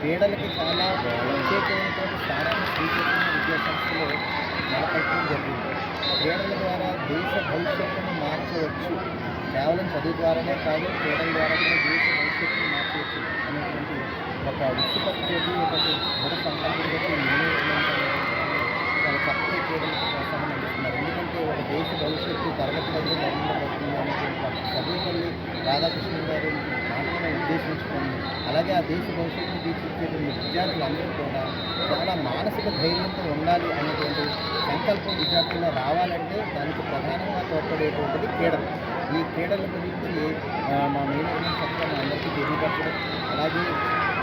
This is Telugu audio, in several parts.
క్రీడలకి చాలా ప్రత్యేకమైనటువంటి స్థానాన్ని శ్రీచైతన్య విద్యా సంస్థలో నెలకొల్పడం జరిగింది. క్రీడల ద్వారా దేశ భవిష్యత్తును మార్చవచ్చు. కేవలం చదువు ద్వారానే కాదు, క్రీడల ద్వారా కూడా దేశ భవిష్యత్తును మార్చవచ్చు అనేటువంటి ఒక ఉత్సుకతతోటి, ఒక దృఢ సంకల్పంతో మేనేజ్మెంట్ చాలా చక్కటి క్రీడలకు ప్రోత్సాహం అందిస్తున్నారు. ఎందుకంటే ఒక దేశ భవిష్యత్తు తరగతి గదిలో నిర్మించబడుతుంది అనేటువంటి సర్వేపల్లి రాధాకృష్ణన్ గారు మాటలను ఉద్దేశించుకొని, అలాగే ఆ దేశ భవిష్యత్తును తీర్చిదిద్దేటువంటి విద్యార్థులందరూ కూడా చాలా మానసిక ధైర్యంతో ఉండాలి అనేటువంటి సంకల్పం విద్యార్థుల్లో రావాలంటే దానికి ప్రధానంగా తోడ్పడేటువంటిది క్రీడలు. ఈ క్రీడల గురించి మా మేనేజ్మెంట్ చక్కగా అందరికీ తెలియపరచడం, అలాగే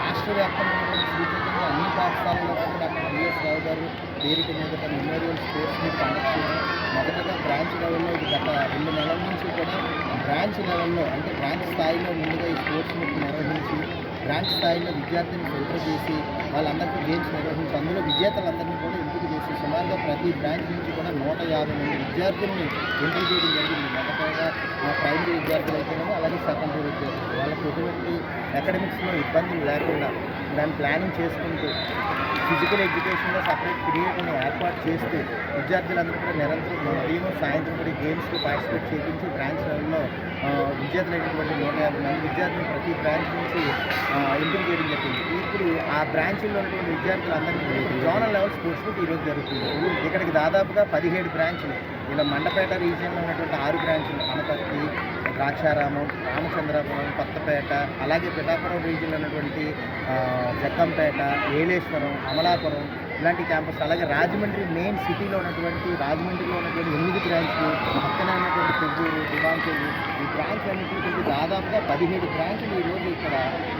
రాష్ట్ర వ్యాప్తంగా శ్రీచైతన్య అన్ని పాఠశాలలో కూడా డాక్టర్ బిఎస్ రావు గారు పేరిట మీదట మెమోరియల్ స్పోర్ట్స్ మీట్ కండక్ట్ చేయడం. మొదటగా బ్రాంచ్ లెవెల్లో ఇది గత 2 నెలల నుంచి కూడా బ్రాంచ్ లెవెల్లో అంటే బ్రాంచ్ స్థాయిలో ముందుగా ఈ స్పోర్ట్స్ మీట్ నిర్వహించి, బ్రాంచ్ స్థాయిలో విద్యార్థిని ఫిల్టర్ చేసి వాళ్ళందరికీ గేమ్స్ నిర్వహించి, అందులో విజేతలందరినీ కూడా ఎంపిక చేసి సుమారుగా ప్రతి బ్రాంచ్ నుంచి కూడా 150 మంది విద్యార్థుల్ని ఎంపిక చేయడం జరిగింది. మొదటగా ప్రైమరీ విద్యార్థులు అయితేనేమో, అలాగే సెకండరీ విద్యార్థులు వాళ్ళకి ఎటువంటి అకాడమిక్స్లో ఇబ్బందులు లేకుండా దాన్ని ప్లానింగ్ చేసుకుంటూ ఫిజికల్ ఎడ్యుకేషన్లో సపరేట్ పీరియడ్ని ఏర్పాటు చేస్తూ విద్యార్థులందరూ కూడా నిరంతరం ఉదయం సాయంత్రం కూడా గేమ్స్లో పార్టిసిపేట్ చేయించి బ్రాంచ్ లెవెల్లో విద్యార్థులైనటువంటి 150 మంది విద్యార్థులు ప్రతి బ్రాంచ్ నుంచి ఎంపిక చేయడం జరిగింది. ఇప్పుడు ఆ బ్రాంచ్లో ఉన్నటువంటి విద్యార్థులందరికీ జోనల్ లెవెల్ స్పోర్ట్స్ మీట్ ఈరోజు జరుగుతుంది. ఇక్కడికి దాదాపుగా 17 బ్రాంచ్లు, ఇలా మండపేట రీజియన్లో ఉన్నటువంటి 6 బ్రాంచ్లు అనపర్తి, ద్రాక్షారామం, రామచంద్రాపురం, కొత్తపేట, అలాగే పిఠాపురం రీజియన్లో ఉన్నటువంటి జగ్గంపేట, ఏలేశ్వరం, అమలాపురం ఇలాంటి క్యాంపస్, అలాగే రాజమండ్రి మెయిన్ సిటీలో ఉన్నటువంటి రాజమండ్రిలో ఉన్నటువంటి 8 బ్రాంచ్లు, పక్కన ఉన్నటువంటి కొవ్వూరు, దివాంచెల్లి, ఈ బ్రాంచ్లన్నింటికి దాదాపుగా 17 బ్రాంచ్లు ఈరోజు ఇక్కడ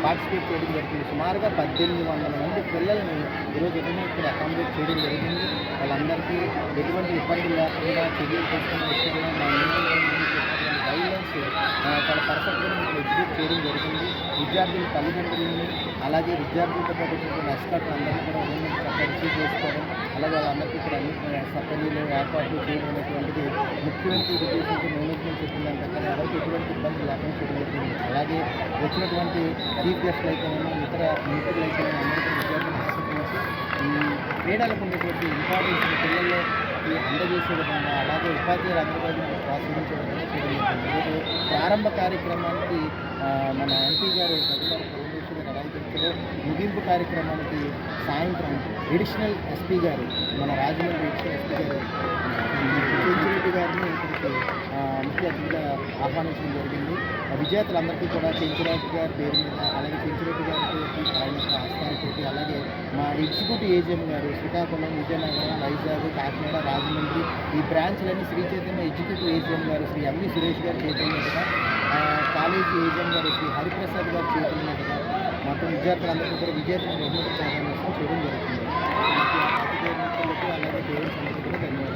పార్టిసిపేట్ చేయడం జరుగుతుంది. సుమారుగా 1800 మంది పిల్లల్ని ఈరోజు ఇక్కడ అకామిడేట్ చేయడం జరిగింది. వాళ్ళందరికీ ఎటువంటి ఇబ్బందులు లేకుండా చర్యలు తీసుకుని వచ్చేయడం, మా గైడ్లైన్స్ చాలా పర్ఫెక్ట్గా మేము ఎగ్జిక్యూట్ చేయడం జరిగింది. విద్యార్థుల తల్లిదండ్రులని, అలాగే విద్యార్థులతో పాటు వచ్చినటువంటి ఎక్స్పర్ట్లు అందరినీ కూడా చక్కగా రిసీవ్ చేసుకోవడం, అలాగే వాళ్ళందరికీ ఇక్కడ అన్ని సపర్యలు ఏర్పాట్లు చేయడం అనేటువంటిది ముఖ్యమంత్రి ఉద్దేశంతో మేనేజ్మెంట్ చెప్పిందని ప్రకారం ఎవరికి ఎటువంటి ఇబ్బంది లేకుండా చేయడం జరిగింది. అలాగే వచ్చినటువంటి చీఫ్ గెస్ట్లు అయితేనేమో, ఇతర మిత్రులు అయితేనేమో అందరికీ విద్యార్థులను ఆశించి ఈ క్రీడలకు ఉండేటువంటి ఇంపార్టెన్స్ పిల్లల్లో అందజేసే విధంగా, అలాగే ఉపాధ్యాయులందరూ ప్రోత్సహించే విధంగా చేయడం జరిగింది. ఈరోజు ప్రారంభ కార్యక్రమానికి మన ఎంపీ గారు నిర్వహించడం, ముగింపు కార్యక్రమానికి సాయంత్రం ఎడిషనల్ ఎస్పీ గారు, మన రాజమండ్రి ఎడిషనల్ ఎస్పీ గారు చెంచిరెడ్డి గారిని ఇక్కడికి ముఖ్య అతిథిగా ఆహ్వానించడం జరిగింది. విజేతలందరికీ కూడా చెంచిరెడ్డి గారి పేరు మీద, అలాగే చెంచిరెడ్డి గారితో ఆయన యొక్క ఆస్థానతోటి, అలాగే మా ఎగ్జిక్యూటివ్ ఏజెంట్ గారు శ్రీకాకుళం, విజయనగరం, వైజాగ్, కాకినాడ, రాజమండ్రి ఈ బ్రాంచ్లన్నీ శ్రీ చైతన్య ఎగ్జిక్యూటివ్ ఏజెంట్ గారు శ్రీ ఎంవి సురేష్ గారు చేతుల మీదుగా, కాలేజీ ఏజెంట్ గారు శ్రీ హరిప్రసాద్ గారు చేతుల మీదుగా మొత్తం విద్యార్థులందరికీ కూడా విజేతలను బహుమతి ప్రదానం చేయడం జరుగుతుంది. అతిథి మిత్రులకు అలాగే పేరెంట్స్ అందరికీ కూడా ధన్యవాదాలు.